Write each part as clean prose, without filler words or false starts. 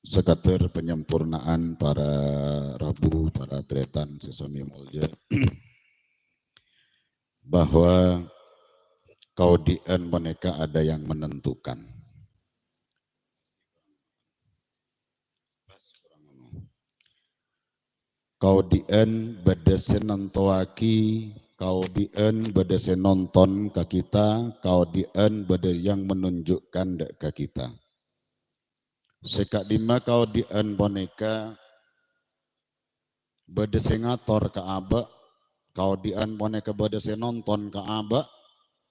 Sekater penyempurnaan para rabu, para tretan sesami mulja bahwa kaudian boneka ada yang menentukan. Kaudian bedese nontoaki, kaudian bedese nonton ke kita, kaudian bede yang menunjukkan ke kita. Sekak dima kaudian boneka bedese ngator ke abak, kaudian boneka bedese nonton ke abak,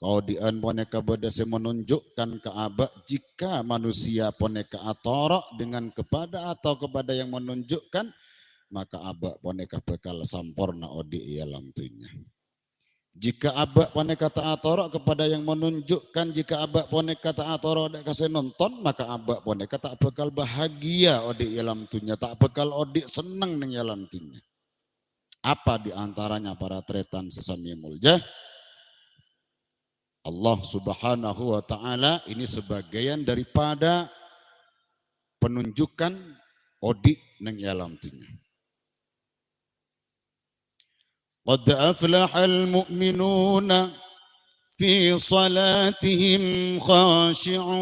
kaudian boneka bedese menunjukkan ke abak jika manusia boneka atorok dengan kepada atau kepada yang menunjukkan, maka abak boneka bekal sampurna odi ialam tunya. Jika abak boneka ta'atorok kepada yang menunjukkan, jika abak boneka ta'atorok dek kasih nonton, maka abak boneka tak bekal bahagia odi ialam tunya, tak bekal odi senang neng ialam tunya. Apa diantaranya para tretan sesami mulja? Allah subhanahu wa ta'ala ini sebagian daripada penunjukan odi neng ialam tunya. Qad aflahal mu'minuna fi salatihim khashi'un.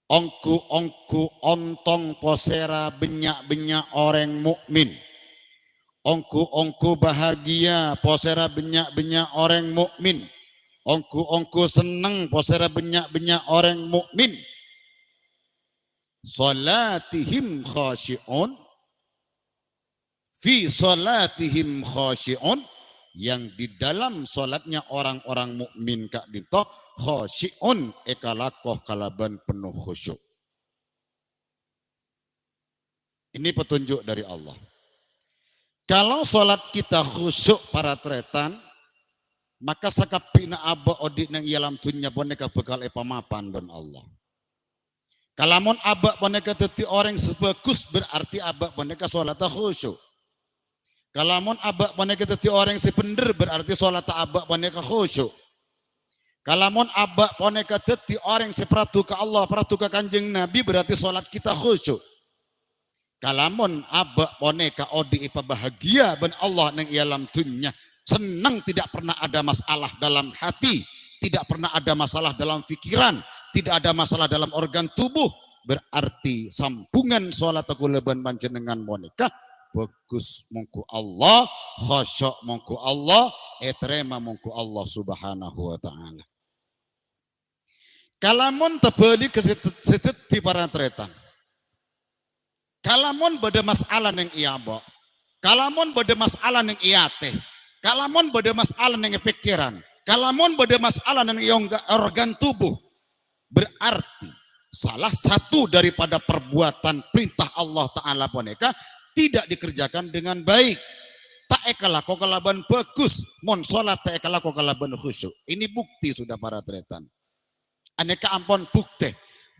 Ongku ontong posera benyak-benyak orang mukmin. Ongku bahagia posera benyak-benyak orang mukmin. Ongku senang posera benyak-benyak orang mukmin. Salatihim khashi'un. Fi salatihim khashi'un, yang di dalam salatnya orang-orang mukmin kak dito khashi'un ekalakoh kalaban penuh khusyuk. Ini petunjuk dari Allah. Kalau salat kita khusyuk para tretan, maka sakapina aba odik nang ialam tunya boneka bekal epamapan dan Allah. Kalamun aba boneka teti orang sebagus berarti aba boneka salat khusyuk. Kalamun abak boneka teti orang si pender berarti sholat abak boneka khusyuk. Kalamun abak boneka teti orang si peratu ke Allah, peratu ke kanjeng Nabi berarti sholat kita khusyuk. Kalamun abak boneka odi ipa bahagia ben Allah neng ialam dunya, senang tidak pernah ada masalah dalam hati, tidak pernah ada masalah dalam pikiran, tidak ada masalah dalam organ tubuh, berarti sampungan sholat aku leban panjenengan boneka bagus mongku Allah, khusyuk mongku Allah, etrema mongku Allah subhanahu wa ta'ala. Kalamun tebali kesetet di para tretan. Kalamun beda masalah neng iaba. Kalamun beda masalah neng iate. Kalamun beda masalah neng pikiran. Kalamun beda masalah neng organ tubuh. Berarti salah satu daripada perbuatan perintah Allah Ta'ala boneka tidak dikerjakan dengan baik. Tak ekalako kalaban bagus. Mon sholat tak ekalako kalaban khusyuk. Ini bukti sudah para tretan. Aneka ampun bukti.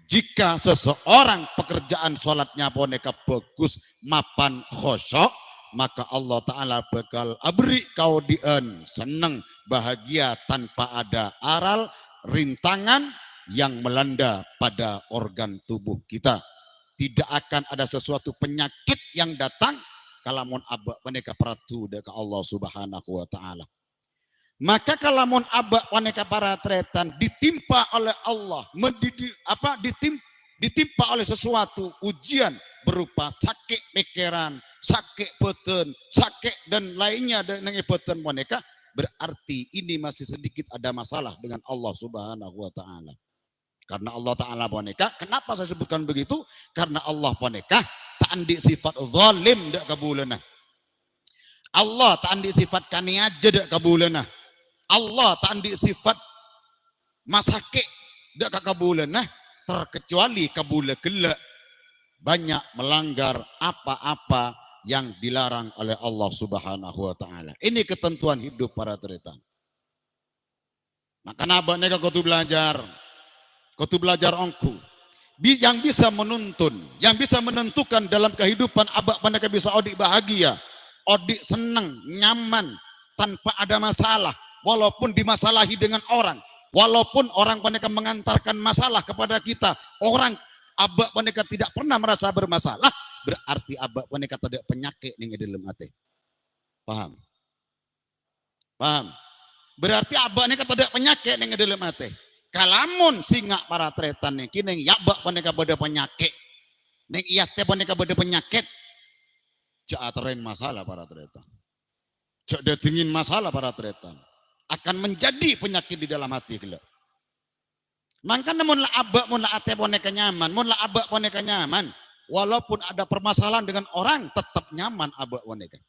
Jika seseorang pekerjaan sholatnya boneka bagus, mapan khusyuk, maka Allah Ta'ala bakal abri kaudian, senang, bahagia tanpa ada aral, rintangan yang melanda pada organ tubuh kita. Tidak akan ada sesuatu penyakit yang datang kalamun abak paneka peratu deka Allah subhanahu wa ta'ala. Maka kalamun abak paneka para tretan ditimpa oleh Allah, ditimpa oleh sesuatu ujian berupa sakit pikiran, sakit beten, sakit dan lainnya dengan beten boneka, berarti ini masih sedikit ada masalah dengan Allah subhanahu wa ta'ala. Karena Allah Ta'ala boneka, kenapa saya sebutkan begitu? Karena Allah boneka tak andi sifat zalim dak kabulana. Allah tak andi sifat kaniaja dak kabulana. Allah tak andi sifat masake dak kabulana, terkecuali kabula gela banyak melanggar apa-apa yang dilarang oleh Allah Subhanahu wa Ta'ala. Ini ketentuan hidup para tretan. Maka nabak neka kutu belajar. Kau belajar ongku yang bisa menuntun, yang bisa menentukan dalam kehidupan abak mereka bisa odik bahagia, odik senang, nyaman, tanpa ada masalah, walaupun dimasalahi dengan orang. Walaupun orang peneka mengantarkan masalah kepada kita, orang abak peneka tidak pernah merasa bermasalah, berarti abak peneka tidak penyakit ning dalam hati. Paham? Paham? Berarti abak peneka tidak penyakit ning dalam hati. Kalamun singa para tretan nih, kini abak peneka beda penyakit, ning iate peneka beda penyakit, cak ateren masalah para tretan, cak datengin masalah para tretan. Akan menjadi penyakit di dalam hati gelap. Maka namun lah abak, mun lah ate boneka nyaman, mun lah abak boneka nyaman, walaupun ada permasalahan dengan orang, tetap nyaman abak boneka.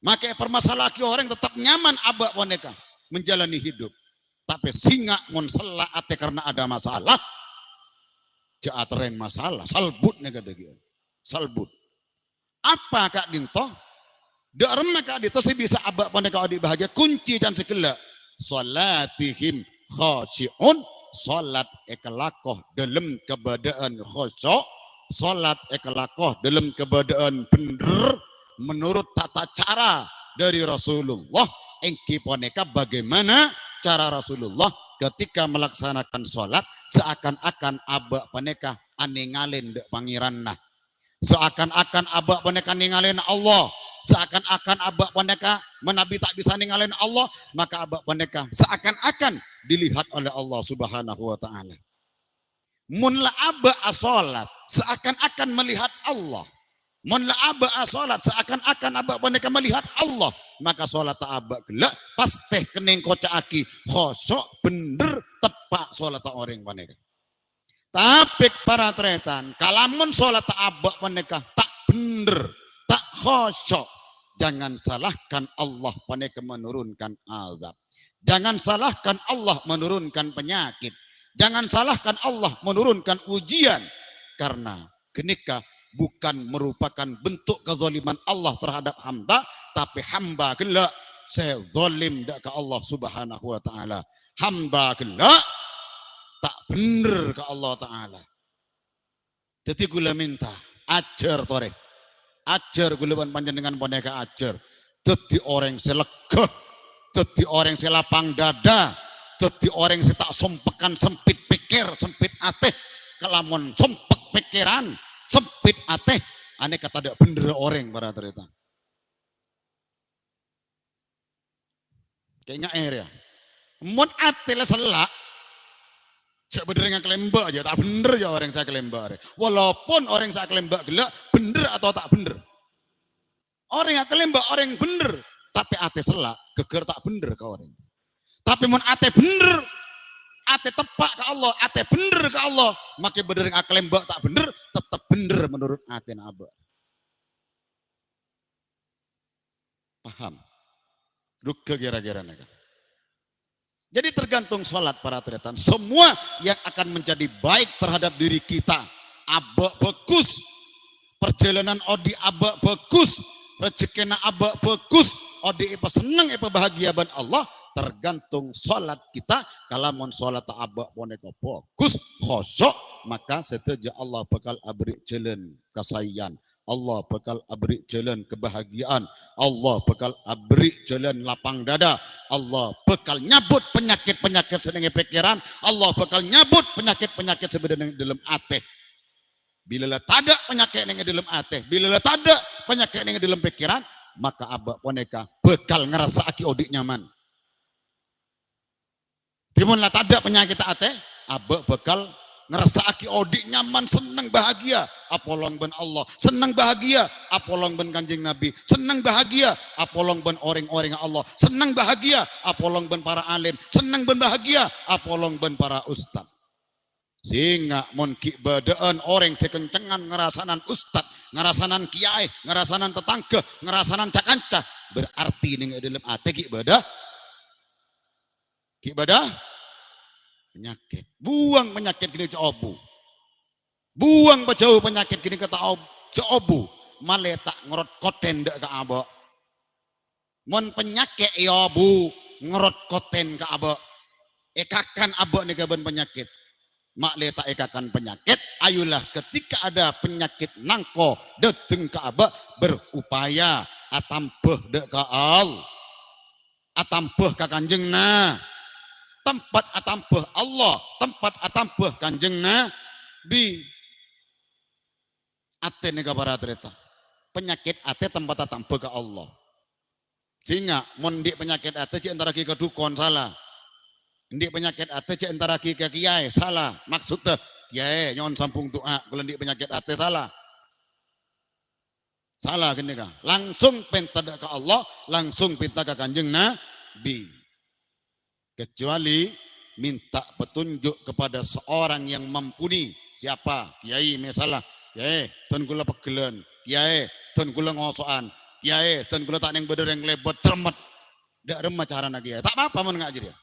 Maka permasalahan orang tetap nyaman abak boneka menjalani hidup. Tapi singa mun selak ate karena ada masalah, jaatren masalah, salbut negara dia, salbut. Apa kak dinto? Darem kak dinto sih bisa abak boneka adi bahagia kunci dan sekela. Salatihim khasyi'un, salat ekalakoh dalam keadaan khusyuk, salat ekalakoh dalam keadaan benar menurut tata cara dari Rasulullah. Engki poneka bagaimana cara Rasulullah ketika melaksanakan salat seakan-akan abak poneka aningalin dek pangeranna, seakan-akan abak poneka ningalin Allah, seakan-akan abak poneka menabi tak bisa ningalin Allah, maka abak poneka seakan-akan dilihat oleh Allah Subhanahu wa taala. Mun la aba asolat seakan-akan melihat Allah. Mun la aba asolat seakan-akan abak boneka melihat Allah, maka solat abak gelak pasti kening kocaaki khosok bener tepak solat orang boneka. Tapi para tretan, kalamun solat abak boneka tak bener, tak khosok, jangan salahkan Allah boneka menurunkan azab. Jangan salahkan Allah menurunkan penyakit. Jangan salahkan Allah menurunkan ujian. Karena kenika bukan merupakan bentuk kezaliman Allah terhadap hamba, tapi hamba gelak saya zalim dak ke Allah Subhanahu wa taala. Hamba gelak tak bener ke Allah taala. Jadi gula minta ajar tore. Ajar gula panjenengan boneka ajar. Dadi orang selegah, dadi orang selapang dada, dadi orang yang tak sompekan sempit pikir, sempit ateh. Kalamun sompek pikiran, sempit ateh, aneh kata tidak bener orang para ternyata. Kayaknya ya. Mun ateh lah selak, saya bener yang kelembak aja, tak bener ya orang saya kelembak. Walaupun orang saya kelembak gelak, bener atau tak bener. Orang yang kelembak orang bener, tapi ateh selak, geger tak bener ke orang. Tapi mun ate bener, ate tepak ke Allah, ate bener ke Allah, maka bener yang aklembak tak bener, tetap bener menurut ate nabak. Paham? Duka kira-kira nega. Jadi tergantung sholat para tretan. Semua yang akan menjadi baik terhadap diri kita, abak bagus, perjalanan odi abak bagus, rezekina abak bagus, odi ipa seneng ipa bahagia ban Allah. Tergantung sholat kita. Kalamun sholat abak boneka bagus khosok, maka setuju Allah bakal abri jalan kesayangan, Allah bakal abri jalan kebahagiaan, Allah bakal abri jalan lapang dada, Allah bakal nyabut penyakit-penyakit senenge pikiran, Allah bakal nyabut penyakit-penyakit sebenarnya dalam hati. Bila lah tada penyakit yang dalam hati, bila lah tada penyakit yang dalam pikiran, maka abak boneka bakal ngerasa aki odik nyaman. Timun lah tada penyakit ate, abak bakal ngerasa aki odik nyaman, senang bahagia, apolong ben Allah, senang bahagia, apolong ben kanjeng Nabi, senang bahagia, apolong ben orang-orang Allah, senang bahagia, apolong ben para alim, senang ben bahagia, apolong ben para ustad. Sehingga mon ki badaan orang sekencengan ngerasanan ustad, ngerasanan kiai, ngerasanan tetangga, ngerasanan cakanca, berarti ning dalam ate ki ibadah. Ibadah penyakit, buang penyakit gini cobu, buang bejauh penyakit gini kata cobu, malah tak ngerot koten dek ke abak, mon penyakit ya bu ngerot koten ke abak, ekakan abak nih kaban penyakit, mak letak ekakan penyakit, ayolah ketika ada penyakit nangko dateng ke abak berupaya atampeh dek ke al, atampeh ke kanjeng na. tempat atampuh Allah, tempat atampuh Kanjeng Nabi. Ate nega para treta. Penyakit ate tempat atampuh ke Allah. Sehingga mondi penyakit ate cik antara ke dukun salah. Ndik penyakit ate cik antara ke kiai salah. Maksudnya kiai nyon sampung doa kalau ndik penyakit ate salah. Salah gini kah? Langsung pinta ke Allah, langsung pinta ke Kanjeng Nabi. Kecuali minta petunjuk kepada seorang yang mumpuni. Siapa? Kiai misalnya. Kiai, tuan kula pegelen. Kiai, tuan kula ngosokan. Kiai, tuan kula tak neng bedereng lebot cermet. Dak remah cara nak kiai. Tak apa-apa mun ngaji dia.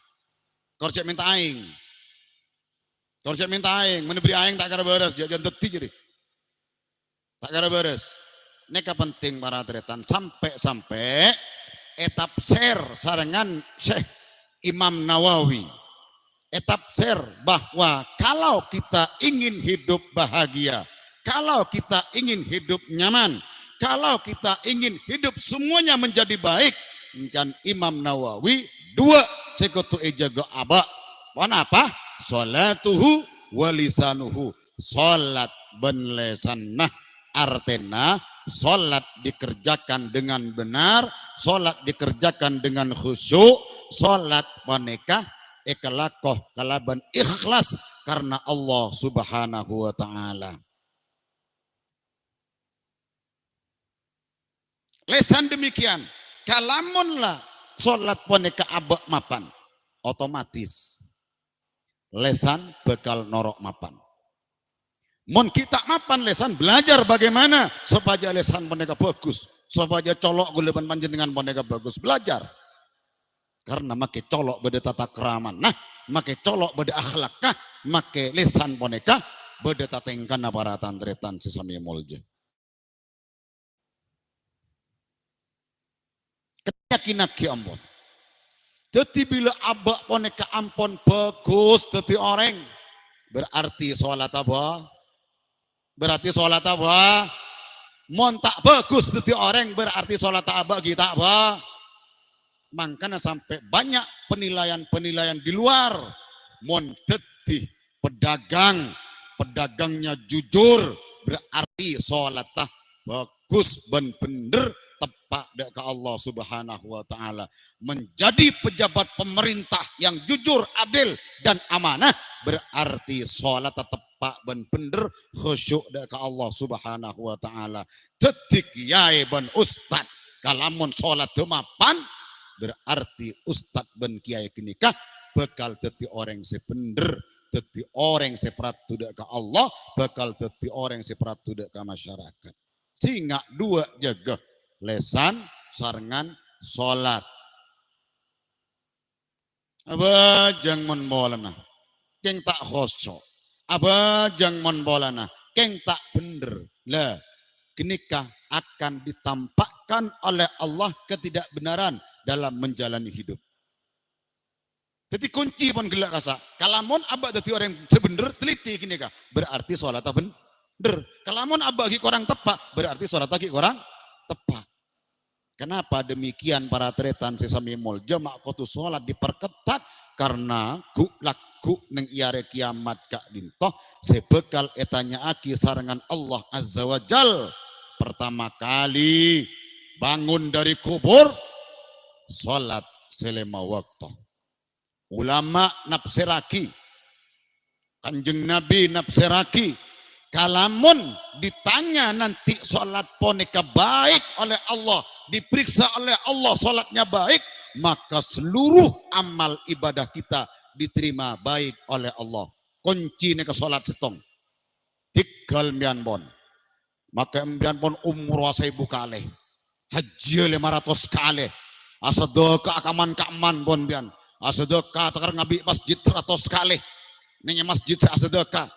Korcek minta aing. Korcek minta aing, menebri aing tak kira beres, jangan deti jadi. Tak kira beres. Neka penting para tretan sampai etap share sarangan Syekh Imam Nawawi. Etap share bahwa kalau kita ingin hidup bahagia, kalau kita ingin hidup nyaman, kalau kita ingin hidup semuanya menjadi baik, kan Imam Nawawi dua sekutu ejaga aba. Wan apa? Salatuhu walisanuhu. Salat ben lesan. Nah, artena salat dikerjakan dengan benar, salat dikerjakan dengan khusyuk, salat paneka ikhlakoh kalaban ikhlas karena Allah Subhanahu wa taala. Lesan demikian, kalamunlah salat paneka abak mapan, otomatis lesan bakal norok mapan. Mon kita mapan lesan belajar bagaimana supaya lesan paneka bagus, supaya colok guleban panjenengan paneka bagus, belajar. Karena make colok beda tata keraman, nah make colok beda akhlak kah, make lesan paneka beda tatengkan para tantretan sesami mulja. Keyakinan ki ampun. Teti bila abak paneka ampun bagus teti orang berarti sholat apa? Berarti sholat apa? Mon tak bagus teti orang berarti sholat apa kita apa? Makanya sampai banyak penilaian-penilaian di luar. Mon teti pedagangnya jujur berarti sholat bagus dan bener tepat ke Allah Subhanahu wa taala. Menjadi pejabat pemerintah yang jujur, adil dan amanah berarti sholat tepat ben bener khusyuk ke Allah Subhanahu wa taala. Tetik yai ben ustad kalamun sholat mapan berarti ustad ben kiai kenikah bakal teti orang sebener, teti orang seperatu ke Allah, bakal teti orang seperatu ke masyarakat. Sehingga dua jaga lesan sarangan sholat. Aba jangan bolana, keng tak khusyuk. Aba jangan bolana, keng tak bener. Lah, kenikah akan ditampakkan oleh Allah ketidakbenaran dalam menjalani hidup. Jadi kunci pun gelak kasa. Kalamun abah dati orang sebener teliti kenikah berarti sholat bener. Kalamun abah ki korang tepak berarti sholat ki korang tepat. Kenapa demikian para tretan sesami mol jamak kotu sholat diperketat karena laku neng iare kiamat kak dintoh sebekal etanya aki sarangan Allah Azza wa Jal. Pertama kali bangun dari kubur sholat selama waktu. Ulama nafsiraki, Kanjeng Nabi nafsiraki. Kalamun ditanya nanti sholat poneka baik oleh Allah, diperiksa oleh Allah sholatnya baik, maka seluruh amal ibadah kita diterima baik oleh Allah. Kunci neka sholat setong tinggal mian bon, maka mian bon umur wasai bukale haji 500 kali asadaka akaman bon bian asadaka takar ngabi masjid 100 kali nengnya masjid asadaka.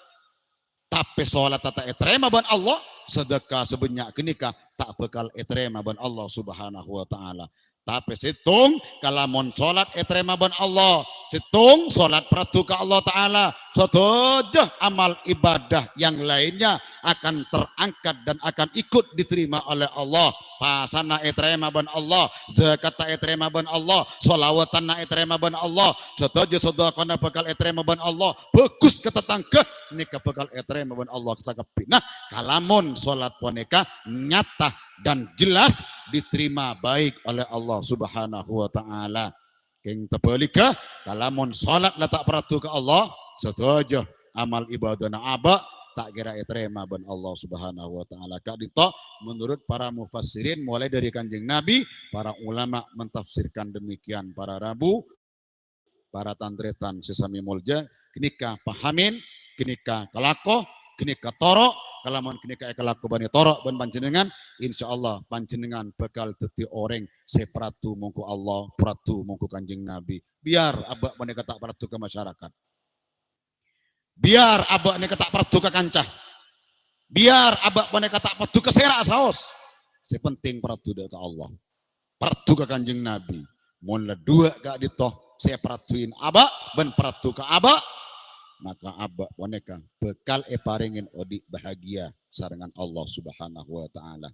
Tapi sholat tak etrema ban Allah, sedekah sebanyak kenikah tak bekal etrema ban Allah Subhanahu wa taala. Tapi situng kalamun salat etrema ban Allah, situng salat pratu ka Allah Ta'ala, sotojo amal ibadah yang lainnya akan terangkat dan akan ikut diterima oleh Allah. Pasana etrema ban Allah, zakata etrema ban Allah, solawatan etrema ban Allah, sotojo sodakona bakal etrema ban Allah, bagus ketetangkeh nikah bakal etrema ban Allah kesakepina. Kalamun salat poneka nyata dan jelas diterima baik oleh Allah Subhanahu wa Ta'ala. Keng tebalika kalamun salat letak peratu ke Allah, setuju amal ibadah na aba tak kira etrema ban Allah Subhanahu wa Ta'ala. Kak dito menurut para mufassirin mulai dari Kanjeng Nabi, para ulama mentafsirkan demikian, para rabu, para tantretan sesami mulja kenika pahamin, kenika kalako, kenika toro, kalamun kenika kalaku bani toro ban panjenengan, insyaallah panjenengan bakal dadi orang sepratu mongko Allah, pratu mongko Kanjeng Nabi. Biar abak bani kata pratu ke masyarakat. Biar abak bani kata pratu ke kancah. Biar abak bani kata pratu ke serak saos. Sepenting pratu ke Allah. Pratu ke Kanjeng Nabi. Mun la dua gak ditoh saya peratuin abak ban pratu ke abak, maka abak waneka bekal paringin odi bahagia sarengan Allah Subhanahu wa Ta'ala.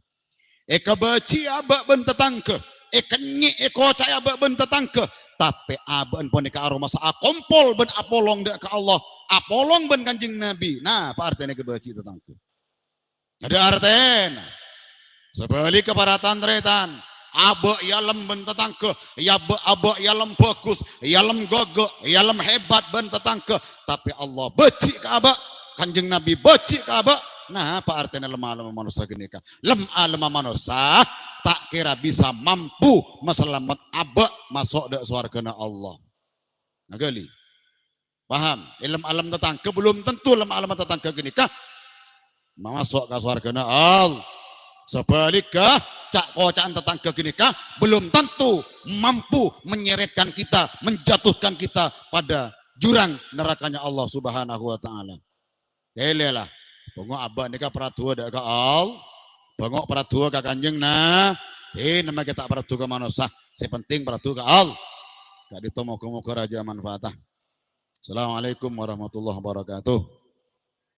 Eka baci abak ben tetangke, eka nyi eko caya abak ben tetangke, tapi abak poneka aroma sa kompol ben apolong dek ke Allah, apolong ben Kanjeng Nabi. Nah, apa artinya kebaci tetangke? Ada artinya sebalik kepada tantretan, abak yalem ben tetangke, ya abak yalem bagus, yalem gogo, yalem hebat ben tetangke, tapi Allah beci ke abak, Kanjeng Nabi beci ke abak. Nah, apa artinya lemah manusia gini kah? Lemah manusia tak kira bisa mampu meselamat abak masuk ke surga Allah. Nah, gali. Paham? Ilm alam tetangga belum tentu lemah alam tetangga gini kah? Masuk ke surga Allah. Sebaliknya, cak kocaan tetangga gini kah? Belum tentu mampu menyeretkan kita, menjatuhkan kita pada jurang nerakanya Allah Subhanahu wa Ta'ala. Lelah. Bengok abah nikah peratua dak ke al, bengok peratua ke Kanjeng nah, nama kita peratua ke manusia, sepenting peratua ke al. Kak dito mau raja manfaatah. Assalamualaikum warahmatullahi wabarakatuh.